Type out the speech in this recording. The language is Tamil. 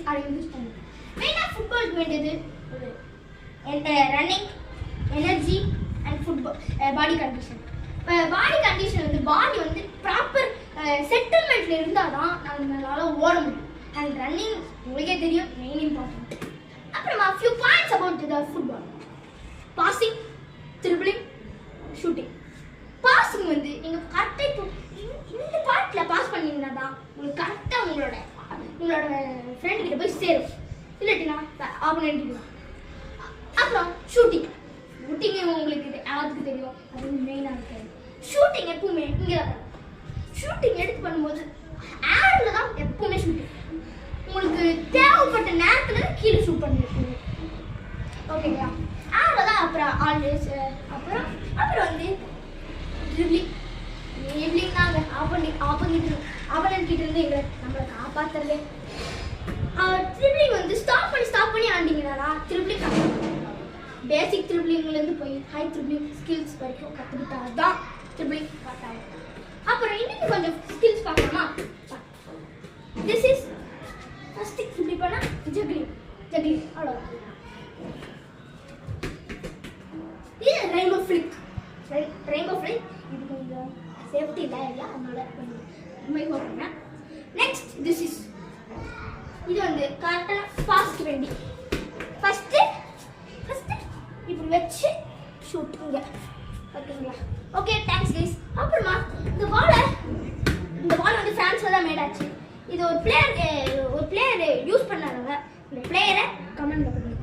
அதை யூஸ் பண்ணுவோம். மெயினாக ஃபுட்பாலுக்கு வேண்டியது running, energy and football body condition. இப்போ பாடி கண்டிஷன் வந்து பாடி வந்து ப்ராப்பர் செட்டில்மெண்ட்டில் இருந்தால் தான் நம்மளால ஓட முடியும். அண்ட் ரன்னிங் உங்களுக்கே தெரியும், மெயின் இம்பார்ட்டன்ட். அப்புறமா few points about the football. Passing, dribbling, shooting. Passing வந்து நீங்கள் கரெக்டாக இப்போ இந்த பார்ட்டில் பாஸ் பண்ணிங்கன்னா தான் உங்களுக்கு கரெக்டாக உங்களோட ஃப்ரெண்ட் கிட்ட போய் சேரும், இல்லாட்டினா ஆப்போனன்ட். அப்புறம் ஷூட்டிங். ஷூட்டிங் உங்களுக்கு யாருக்கு தெரியும், அது மெயினாக இருக்காது. ஷூட்டிங் எப்பவுமே இங்கே தான். ஷூட்டிங் எடுத்து பண்ணும்போது ஏரில் தான் எப்பவுமே ஷூட்டிங். உங்களுக்கு தேவைப்பட்ட நேரத்தில் கீழே ஷூட் பண்ணிருக்கீங்க, ஓகேங்களா? ஏரில் தான். அப்புறம் ஆல்வேஸ் அப்புறம் வந்து ட்ரிப்ளிங். ட்ரிப்ளிங் தாங்க ஆப்போனன்ட் கிட்ட இருந்து எங்களை நம்மளை காப்பாற்றுறது. ட்ரிப்ளிங் வந்து ஸ்டாப் பண்ணி ஆண்டிங்கன்னா ட்ரிப்ளிங் பேசிக் ட்ரிப்ளிங்லேருந்து போய் ஹை ட்ரிப்ளிங் ஸ்கில்ஸ் வரைக்கும் கற்றுக்கிட்டா தான் ட்ரிப்ளிங் கரெக்டாகும். அப்புறம் இன்னைக்கு கொஞ்சம் ஸ்கில்ஸ் பார்க்கலாமா? திஸ் இஸ் ஃபர்ஸ்ட் இப்படி பண்ணால் ஜக்லிங் அவ்வளோதான். இது ரெயின்போ ஃப்ளிக். இது கொஞ்சம் சேஃப்டி இல்லை இல்லையா, அதனால கொஞ்சம் பண்ணேன். நெக்ஸ்ட் திஸ் இஸ், இது வந்து கரெக்டான ஃபாஸ்ட் வேண்டி ஃபஸ்ட்டு இப்படி வச்சு ஷூட்டிங்க, ஓகேங்களா? Okay, thanks guys. அப்புறமா இந்த பால் வந்து ஃப்ரான்ஸில் தான் மேட் ஆச்சு. இது ஒரு பிளேயர் யூஸ் பண்ணாங்க. இந்த பிளேயரை கமெண்ட் பண்ணுங்க.